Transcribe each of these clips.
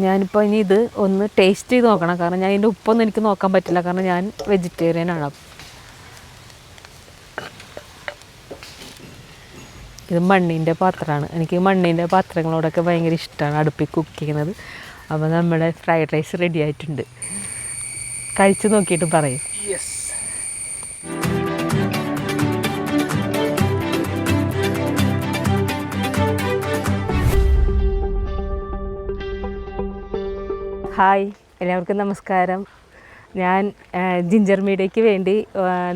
ഞാനിപ്പോൾ ഇനി ഇത് ഒന്ന് ടേസ്റ്റ് ചെയ്ത് നോക്കണം. കാരണം ഞാൻ ഇതിൻ്റെ ഉപ്പൊന്നും എനിക്ക് നോക്കാൻ പറ്റില്ല, കാരണം ഞാൻ വെജിറ്റേറിയനാണ്. ഇത് മണ്ണിൻ്റെ പാത്രമാണ്. എനിക്ക് മണ്ണിൻ്റെ പാത്രങ്ങളോടൊക്കെ ഭയങ്കര ഇഷ്ടമാണ്, അടുപ്പിൽ കുക്ക് ചെയ്യുന്നത്. അപ്പോൾ നമ്മുടെ ഫ്രൈഡ് റൈസ് റെഡി ആയിട്ടുണ്ട്. കഴിച്ച് നോക്കിയിട്ട് പറയും. ഹായ്, എല്ലാവർക്കും നമസ്കാരം. ഞാൻ ജിഞ്ചർ മീഡിയയ്ക്ക് വേണ്ടി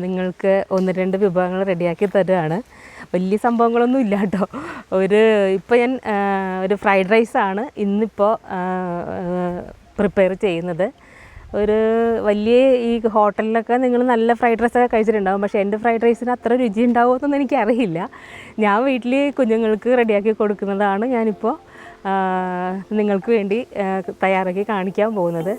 നിങ്ങൾക്ക് 1-2 വിഭവങ്ങൾ റെഡിയാക്കി തരുകയാണ്. വലിയ സംഭവങ്ങളൊന്നും ഇല്ല കേട്ടോ. ഇപ്പോൾ ഞാൻ ഒരു ഫ്രൈഡ് റൈസാണ് ഇന്നിപ്പോൾ പ്രിപ്പയർ ചെയ്യുന്നത്. വലിയ ഈ ഹോട്ടലിലൊക്കെ നിങ്ങൾ നല്ല ഫ്രൈഡ് റൈസൊക്കെ കഴിച്ചിട്ടുണ്ടാകും. പക്ഷേ എൻ്റെ ഫ്രൈഡ് റൈസിന് അത്ര രുചി ഉണ്ടാവുമെന്നൊന്നും എനിക്കറിയില്ല. ഞാൻ വീട്ടിൽ കുഞ്ഞുങ്ങൾക്ക് റെഡിയാക്കി കൊടുക്കുന്നതാണ് ഞാനിപ്പോൾ നിങ്ങൾക്ക് വേണ്ടി തയ്യാറാക്കി കാണിക്കാൻ പോകുന്നത്.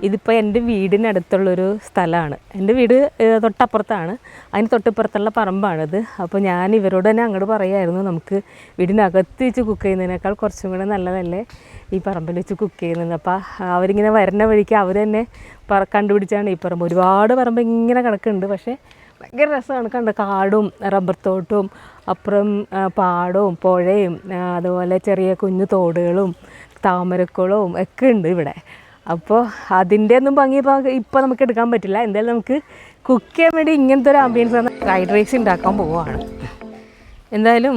ഇതിപ്പോൾ എൻ്റെ വീടിനടുത്തുള്ളൊരു സ്ഥലമാണ്. എൻ്റെ വീട് തൊട്ടപ്പുറത്താണ്, അതിന് തൊട്ടിപ്പുറത്തുള്ള പറമ്പാണിത്. അപ്പോൾ ഞാൻ ഇവരോട് തന്നെ അങ്ങോട്ട് പറയുമായിരുന്നു, നമുക്ക് വീടിനകത്ത് വെച്ച് കുക്ക് ചെയ്യുന്നതിനേക്കാൾ കുറച്ചും കൂടെ നല്ലതല്ലേ ഈ പറമ്പിൽ വെച്ച് കുക്ക് ചെയ്യുന്നത്. അപ്പോൾ അവരിങ്ങനെ വരുന്ന വഴിക്ക് അവർ തന്നെ കണ്ടുപിടിച്ചാണ് ഈ പറമ്പ്. ഒരുപാട് പറമ്പ് ഇങ്ങനെ കിടക്കുന്നുണ്ട്, പക്ഷേ ഭയങ്കര രസമാണ്. കണ്ട കാടും റബ്ബർ തോട്ടവും അപ്പുറം പാടവും പുഴയും അതുപോലെ ചെറിയ കുഞ്ഞു തോടുകളും താമരക്കുളവും ഒക്കെ ഉണ്ട് ഇവിടെ. അപ്പോൾ അതിൻ്റെ ഒന്നും ഭംഗി ഇപ്പോൾ നമുക്ക് എടുക്കാൻ പറ്റില്ല. എന്തായാലും നമുക്ക് കുക്ക് ചെയ്യാൻ വേണ്ടി ഇങ്ങനത്തെ ഒരു ആംബിയൻസ് ഫ്രൈഡ് റൈസ് ഉണ്ടാക്കാൻ പോവുകയാണ്. എന്തായാലും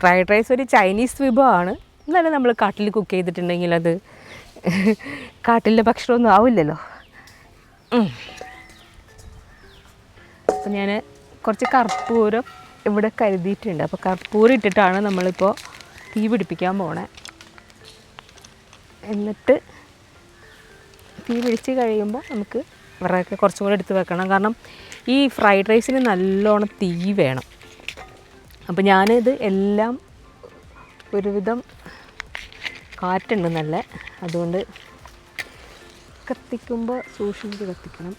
ഫ്രൈഡ് റൈസ് ഒരു ചൈനീസ് വിഭവമാണ്. എന്നാലും നമ്മൾ കാട്ടിൽ കുക്ക് ചെയ്തിട്ടുണ്ടെങ്കിൽ അത് കാട്ടിലെ ഭക്ഷണമൊന്നും ആവില്ലല്ലോ. അപ്പോൾ ഞാൻ കുറച്ച് കർപ്പൂരം ഇവിടെ കരുതിയിട്ടുണ്ട്. അപ്പോൾ കർപ്പൂരം ഇട്ടിട്ടാണ് നമ്മളിപ്പോൾ തീ പിടിപ്പിക്കാൻ പോണേ. എന്നിട്ട് തീ പിടിച്ച് കഴിയുമ്പോൾ നമുക്ക് വിറകൊക്കെ കുറച്ചും കൂടെ എടുത്ത് വെക്കണം. കാരണം ഈ ഫ്രൈഡ് റൈസിന് നല്ലോണം തീ വേണം. അപ്പോൾ ഞാനിത് എല്ലാം ഒരുവിധം കാറ്റുണ്ട് നല്ല, അതുകൊണ്ട് കത്തിക്കുമ്പോൾ സൂക്ഷിച്ച് കത്തിക്കണം.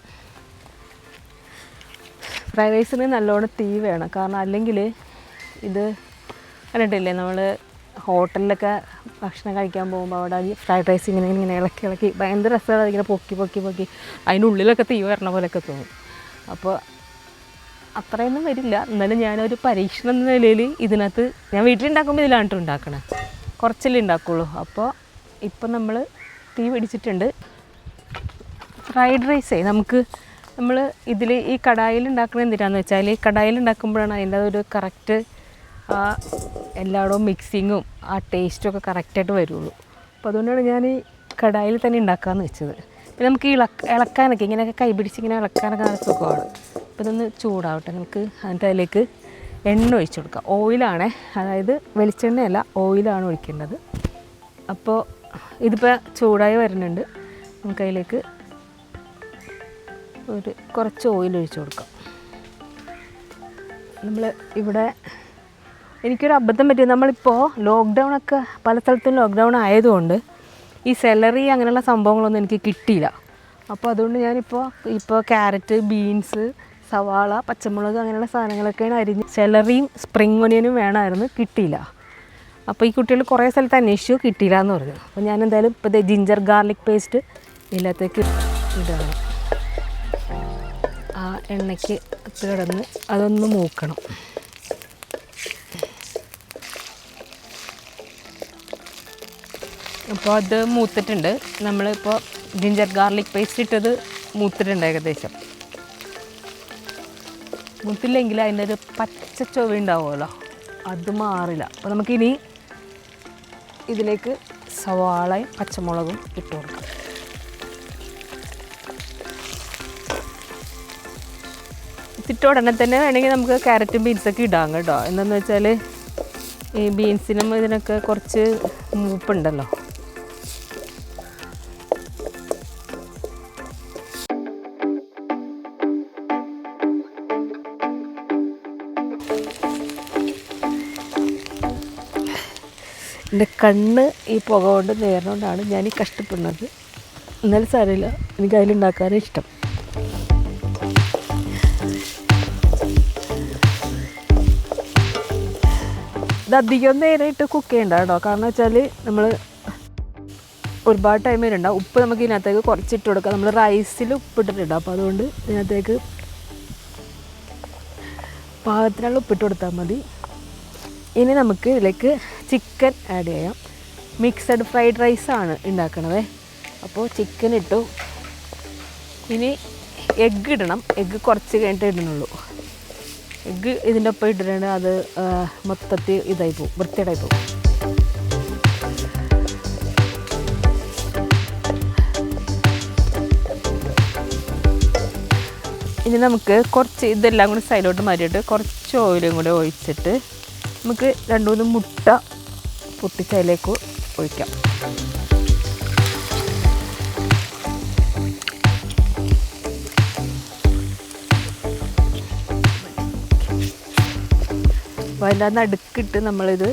ഫ്രൈഡ് റൈസിന് നല്ലോണം തീ വേണം, കാരണം അല്ലെങ്കിൽ ഇത് കണ്ടിട്ടില്ലേ, നമ്മൾ ഹോട്ടലിലൊക്കെ ഭക്ഷണം കഴിക്കാൻ പോകുമ്പോൾ അവിടെ ഫ്രൈഡ് റൈസ് ഇങ്ങനെ ഇളക്കി ഭയങ്കര രസമാണ്. ഇങ്ങനെ പൊക്കി അതിനുള്ളിലൊക്കെ തീ വരണ പോലെയൊക്കെ തോന്നും. അപ്പോൾ അത്രയൊന്നും വരില്ല. എന്നാലും ഞാനൊരു പരീക്ഷണം എന്ന നിലയിൽ ഇതിനകത്ത് ഞാൻ വീട്ടിലുണ്ടാക്കുമ്പോൾ ഇതിലാണ് ഉണ്ടാക്കണേ, കുറച്ചല്ലേ ഉണ്ടാക്കുള്ളൂ. അപ്പോൾ ഇപ്പം നമ്മൾ തീ പിടിച്ചിട്ടുണ്ട്. ഫ്രൈഡ് റൈസേ നമ്മൾ ഇതിൽ ഈ കടായിൽ ഉണ്ടാക്കുന്നത് എന്തിനാണെന്ന് വെച്ചാൽ, ഈ കടായിൽ ഉണ്ടാക്കുമ്പോഴാണ് അതിൻ്റെ ഒരു കറക്റ്റ് എല്ലായിടവും മിക്സിങ്ങും ആ ടേസ്റ്റും ഒക്കെ കറക്റ്റായിട്ട് വരുള്ളൂ. അപ്പോൾ അതുകൊണ്ടാണ് ഞാൻ ഈ കടായിൽ തന്നെ ഉണ്ടാക്കാമെന്ന് വെച്ചത്. പിന്നെ നമുക്ക് ഇളക്കാനൊക്കെ ഇങ്ങനെയൊക്കെ കൈ പിടിച്ച് ഇങ്ങനെ ഇളക്കാനൊക്കെ നല്ല സുഖമാണ്. അപ്പോൾ ഇതൊന്ന് ചൂടാവട്ടെ. നമുക്ക് അതിൻ്റെ അതിലേക്ക് എണ്ണ ഒഴിച്ചു കൊടുക്കാം. ഓയിലാണേ, അതായത് വെളിച്ചെണ്ണയല്ല, ഓയിലാണ് ഒഴിക്കേണ്ടത്. അപ്പോൾ ഇതിപ്പോൾ ചൂടായി വരുന്നുണ്ട്. നമുക്കതിലേക്ക് കുറച്ച് ഓയിൽ ഒഴിച്ച് കൊടുക്കാം. നമ്മൾ ഇവിടെ എനിക്കൊരു അബദ്ധം പറ്റി. നമ്മളിപ്പോൾ ലോക്ക്ഡൗണൊക്കെ പല സ്ഥലത്തും ലോക്ക്ഡൗൺ ആയതുകൊണ്ട് ഈ സെലറി അങ്ങനെയുള്ള സംഭവങ്ങളൊന്നും എനിക്ക് കിട്ടിയില്ല. അപ്പോൾ അതുകൊണ്ട് ഞാനിപ്പോൾ ക്യാരറ്റ്, ബീൻസ്, സവാള, പച്ചമുളക് അങ്ങനെയുള്ള സാധനങ്ങളൊക്കെയാണ് അരിഞ്ഞ്. സെലറിയും സ്പ്രിംഗ് ഒനിയനും വേണമായിരുന്നു, കിട്ടിയില്ല. അപ്പോൾ ഈ കുട്ടികൾ കുറേ സ്ഥലത്ത് അന്വേഷിച്ചു, കിട്ടിയില്ല എന്ന് പറഞ്ഞു. അപ്പോൾ ഞാൻ എന്തായാലും ഇപ്പോൾ ജിഞ്ചർ ഗാർലിക് പേസ്റ്റ് ഇതിനകത്തേക്ക് ഇടാണ്. ആ എണ്ണയ്ക്ക് കിടന്ന് അതൊന്ന് മൂക്കണം. അപ്പോൾ അത് മൂത്തിട്ടുണ്ട്. നമ്മളിപ്പോൾ ജിഞ്ചർ ഗാർലിക് പേസ്റ്റ് ഇട്ടത് മൂത്തിട്ടുണ്ട് ഏകദേശം. മൂത്തില്ലെങ്കിൽ അതിൻ്റെ ഒരു പച്ച ചൊവ ഉണ്ടാവുമല്ലോ, അത് മാറില്ല. അപ്പോൾ നമുക്കിനി ഇതിലേക്ക് സവാളയും പച്ചമുളകും ഇട്ട് കൊടുക്കാം. ഇട്ടിട്ട് ഉടനെ തന്നെ വേണമെങ്കിൽ നമുക്ക് ക്യാരറ്റും ബീൻസൊക്കെ ഇടാം കേട്ടോ. എന്താണെന്ന് വെച്ചാൽ ഈ ബീൻസിനും ഇതിനൊക്കെ കുറച്ച് മൂപ്പുണ്ടല്ലോ. എൻ്റെ കണ്ണ് ഈ പുക കൊണ്ട് നേർന്നുകൊണ്ടാണ് ഞാൻ ഈ കഷ്ടപ്പെടുന്നത്. എന്നാലും സാരമില്ല, എനിക്ക് അതിലുണ്ടാക്കാനും ഇഷ്ടം. ഇത് അധികം നേരമായിട്ട് കുക്ക് ചെയ്യണ്ട കേട്ടോ. കാരണം വെച്ചാൽ നമ്മൾ ഒരുപാട് ടൈം വരുന്നുണ്ടാവും. ഉപ്പ് നമുക്ക് ഇതിനകത്തേക്ക് കുറച്ചിട്ട് കൊടുക്കാം. നമ്മൾ റൈസിൽ ഉപ്പിട്ടിട്ടുണ്ട്, അപ്പോൾ അതുകൊണ്ട് ഇതിനകത്തേക്ക് പാകത്തിനുള്ള ഉപ്പിട്ട് കൊടുത്താൽ മതി. ഇനി നമുക്ക് ഇതിലേക്ക് ചിക്കൻ ആഡ് ചെയ്യാം. മിക്സഡ് ഫ്രൈഡ് റൈസാണ് ഉണ്ടാക്കണത്. അപ്പോൾ ചിക്കൻ ഇട്ടു. ഇനി എഗ്ഗ് ഇടണം. എഗ്ഗ് കുറച്ച് കഴിഞ്ഞിട്ട് ഇടണുള്ളൂ. എഗ്ഗ് ഇതിൻ്റെ ഒപ്പം ഇട്ടിട്ടുണ്ട്, അത് മൊത്തത്തിൽ ഇതായി പോകും, വൃത്തിയായി പോകും. ഇനി നമുക്ക് കുറച്ച് ഇതെല്ലാം കൂടി സൈഡിലോട്ട് മാറ്റിയിട്ട് കുറച്ച് ഓയിലും കൂടി ഒഴിച്ചിട്ട് നമുക്ക് 2-3 മുട്ട പൊട്ടിച്ചതിലേക്ക് ഒഴിക്കാം. അപ്പോൾ അതിൻ്റെ നടുക്കിട്ട് നമ്മളിത്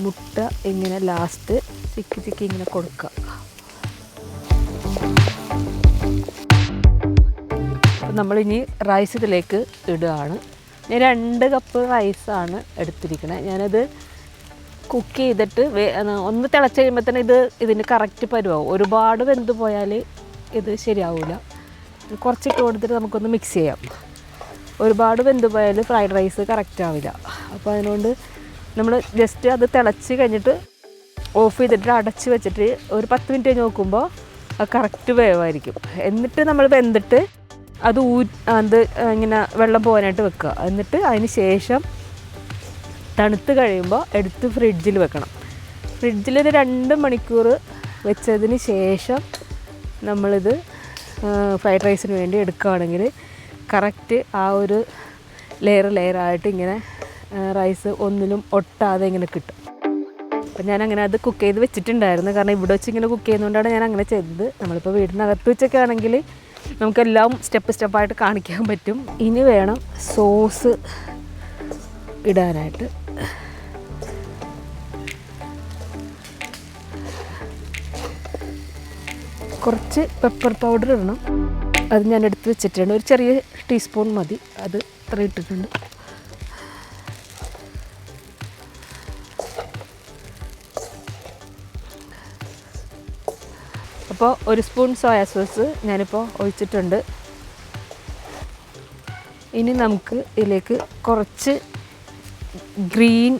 മുട്ട ഇങ്ങനെ ലാസ്റ്റ് ചിക്കി ഇങ്ങനെ കൊടുക്കുക. അപ്പോൾ നമ്മളിനി റൈസ് ഇതിലേക്ക് ഇടുകയാണ്. ഞാൻ 2 കപ്പ് റൈസാണ് എടുത്തിരിക്കുന്നത്. ഞാനത് കുക്ക് ചെയ്തിട്ട് ഒന്ന് തിളച്ച് കഴിയുമ്പോൾ തന്നെ ഇതിന് കറക്റ്റ് പരുവാകും. ഒരുപാട് വെന്ത് പോയാൽ ഇത് ശരിയാവില്ല. കുറച്ചിട്ട് കൊടുത്തിട്ട് നമുക്കൊന്ന് മിക്സ് ചെയ്യാം. ഒരുപാട് വെന്ത് പോയാൽ ഫ്രൈഡ് റൈസ് കറക്റ്റ് ആവില്ല. അപ്പോൾ അതിനുകൊണ്ട് നമ്മൾ ജസ്റ്റ് അത് തിളച്ച് കഴിഞ്ഞിട്ട് ഓഫ് ചെയ്തിട്ട് അടച്ച് വെച്ചിട്ട് ഒരു 10 മിനിറ്റ് നോക്കുമ്പോൾ അത് കറക്റ്റ് വേവായിരിക്കും. എന്നിട്ട് നമ്മൾ വെന്തിട്ട് അത് ഇങ്ങനെ വെള്ളം പോകാനായിട്ട് വെക്കുക. എന്നിട്ട് അതിന് ശേഷം തണുത്ത് കഴിയുമ്പോൾ എടുത്ത് ഫ്രിഡ്ജിൽ വെക്കണം. ഫ്രിഡ്ജിലൊരു 2 മണിക്കൂർ വെച്ചതിന് ശേഷം നമ്മളിത് ഫ്രൈഡ് റൈസിന് വേണ്ടി എടുക്കുകയാണെങ്കിൽ കറക്റ്റ് ആ ഒരു ലെയറായിട്ട് ഇങ്ങനെ റൈസ് ഒന്നിലും ഒട്ടാതെ ഇങ്ങനെ കിട്ടും. അപ്പം ഞാനങ്ങനെ അത് കുക്ക് ചെയ്ത് വെച്ചിട്ടുണ്ടായിരുന്നു. കാരണം ഇവിടെ വെച്ച് ഇങ്ങനെ കുക്ക് ചെയ്യുന്നതുകൊണ്ടാണ് ഞാൻ അങ്ങനെ ചെയ്തത്. നമ്മളിപ്പോൾ വീടിനകത്ത് വെച്ചൊക്കെ ആണെങ്കിൽ നമുക്കെല്ലാം സ്റ്റെപ്പായിട്ട് കാണിക്കാൻ പറ്റും. ഇനി വേണം സോസ് ഇടാനായിട്ട്. കുറച്ച് പെപ്പർ പൗഡർ ഇടണം. അത് ഞാൻ എടുത്ത് വെച്ചിട്ടുണ്ട്. ഒരു ചെറിയ ടീസ്പൂൺ മതി. അത് ഇത്ര ഇട്ടിട്ടുണ്ട്. അപ്പോൾ 1 സ്പൂൺ സോയാ സോസ് ഞാനിപ്പോൾ ഒഴിച്ചിട്ടുണ്ട്. ഇനി നമുക്ക് ഇതിലേക്ക് കുറച്ച് ഗ്രീൻ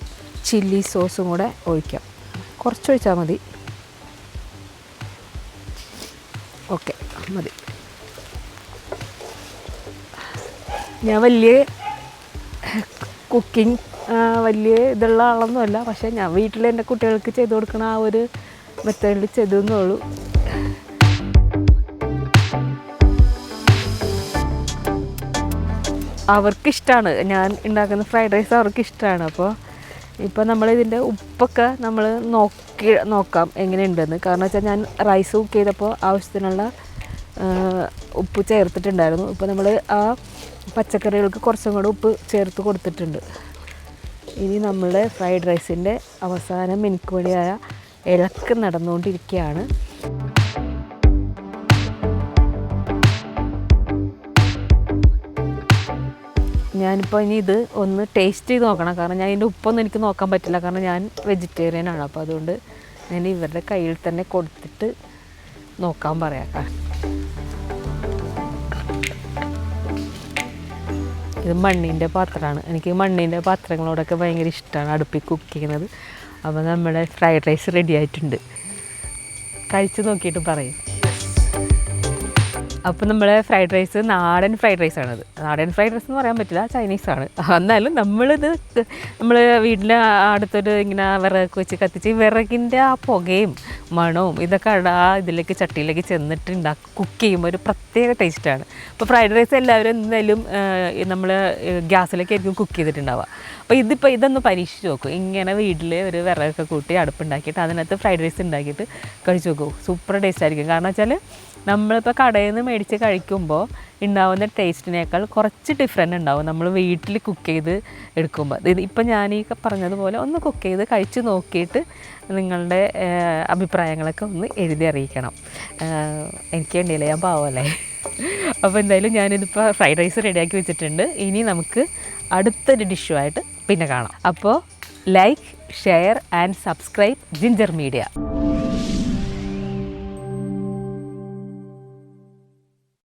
ചില്ലി സോസും കൂടെ ഒഴിക്കാം. കുറച്ചൊഴിച്ചാൽ മതി. ഓക്കെ, മതി. ഞാൻ വലിയ കുക്കിംഗ് വലിയ ഇതുള്ള ആളൊന്നുമല്ല. പക്ഷേ ഞാൻ വീട്ടിൽ എൻ്റെ കുട്ടികൾക്ക് ചെയ്ത് കൊടുക്കണ ആ ഒരു മെത്തേഡിൽ ചെയ്തെന്നുള്ളൂ. അവർക്കിഷ്ടമാണ് ഞാൻ ഉണ്ടാക്കുന്ന ഫ്രൈഡ് റൈസ്, അവർക്കിഷ്ടമാണ്. അപ്പോൾ ഇപ്പോൾ നമ്മളിതിൻ്റെ ഉപ്പൊക്കെ നമ്മൾ നോക്കാം എങ്ങനെയുണ്ടെന്ന്. കാരണം വെച്ചാൽ ഞാൻ റൈസ് കുക്ക് ചെയ്തപ്പോൾ ആവശ്യത്തിനുള്ള ഉപ്പ് ചേർത്തിട്ടുണ്ടായിരുന്നു. ഇപ്പോൾ നമ്മൾ ആ പച്ചക്കറികൾക്ക് കുറച്ചും കൂടെ ഉപ്പ് ചേർത്ത് കൊടുത്തിട്ടുണ്ട്. ഇനി നമ്മളുടെ ഫ്രൈഡ് റൈസിൻ്റെ അവസാനം മിനുക്ക് പൊടിയായ ഇളക്ക് നടന്നുകൊണ്ടിരിക്കുകയാണ്. ഞാനിപ്പോൾ ഇനി ഇത് ഒന്ന് ടേസ്റ്റ് ചെയ്ത് നോക്കണം. കാരണം ഞാൻ ഇതിൻ്റെ ഉപ്പൊന്നും എനിക്ക് നോക്കാൻ പറ്റില്ല. കാരണം ഞാൻ വെജിറ്റേറിയനാണ്. അപ്പോൾ അതുകൊണ്ട് ഞാൻ ഇവരുടെ കയ്യിൽ തന്നെ കൊടുത്തിട്ട് നോക്കാൻ പറയാം. ഇത് മണ്ണിൻ്റെ പാത്രമാണ്. എനിക്ക് മണ്ണിൻ്റെ പാത്രങ്ങളോടൊക്കെ ഭയങ്കര ഇഷ്ടമാണ്, അടുപ്പിൽ കുക്ക് ചെയ്യുന്നത്. അപ്പോൾ നമ്മുടെ ഫ്രൈഡ് റൈസ് റെഡി ആയിട്ടുണ്ട്. കഴിച്ച് നോക്കിയിട്ട് പറയും. അപ്പോൾ നമ്മുടെ ഫ്രൈഡ് റൈസ് നാടൻ ഫ്രൈഡ് റൈസാണത്. നാടൻ ഫ്രൈഡ് റൈസ് എന്ന് പറയാൻ പറ്റില്ല, ചൈനീസാണ്. എന്നാലും നമ്മൾ വീട്ടിൽ അടുത്തൊരു ഇങ്ങനെ വിറകൊക്കെ വെച്ച് കത്തിച്ച് വിറകിൻ്റെ ആ പുകയും മണവും ഇതൊക്കെ ഇതിലേക്ക് ചട്ടിയിലേക്ക് ചെന്നിട്ട് കുക്ക് ചെയ്യുമ്പോൾ ഒരു പ്രത്യേക ടേസ്റ്റാണ്. അപ്പോൾ ഫ്രൈഡ് റൈസ് എല്ലാവരും എന്തായാലും നമ്മൾ ഗ്യാസിലേക്കായിരിക്കും കുക്ക് ചെയ്തിട്ടുണ്ടാവുക. അപ്പോൾ ഇതൊന്ന് പരീക്ഷിച്ച് നോക്കും. ഇങ്ങനെ വീട്ടിൽ ഒരു വിറകൊക്കെ കൂട്ടി അടുപ്പുണ്ടാക്കിയിട്ട് അതിനകത്ത് ഫ്രൈഡ് റൈസ് ഉണ്ടാക്കിയിട്ട് കഴിച്ച് നോക്കൂ. സൂപ്പർ ടേസ്റ്റ് ആയിരിക്കും. കാരണം വെച്ചാൽ നമ്മളിപ്പോൾ കടയിൽ നിന്ന് മേടിച്ച് കഴിക്കുമ്പോൾ ഉണ്ടാവുന്ന ടേസ്റ്റിനേക്കാൾ കുറച്ച് ഡിഫറൻറ്റ് ഉണ്ടാവും നമ്മൾ വീട്ടിൽ കുക്ക് ചെയ്ത് എടുക്കുമ്പോൾ. ഇപ്പം ഞാൻ ഈ പറഞ്ഞതുപോലെ ഒന്ന് കുക്ക് ചെയ്ത് കഴിച്ച് നോക്കിയിട്ട് നിങ്ങളുടെ അഭിപ്രായങ്ങളൊക്കെ ഒന്ന് എഴുതി അറിയിക്കണം. എനിക്ക് വേണ്ടിയില്ല, ഞാൻ പാവമല്ലേ. അപ്പോൾ എന്തായാലും ഞാനിതിപ്പോൾ ഫ്രൈഡ് റൈസ് റെഡിയാക്കി വെച്ചിട്ടുണ്ട്. ഇനി നമുക്ക് അടുത്തൊരു ഡിഷുമായിട്ട് പിന്നെ കാണാം. അപ്പോൾ like, share and subscribe ginger media.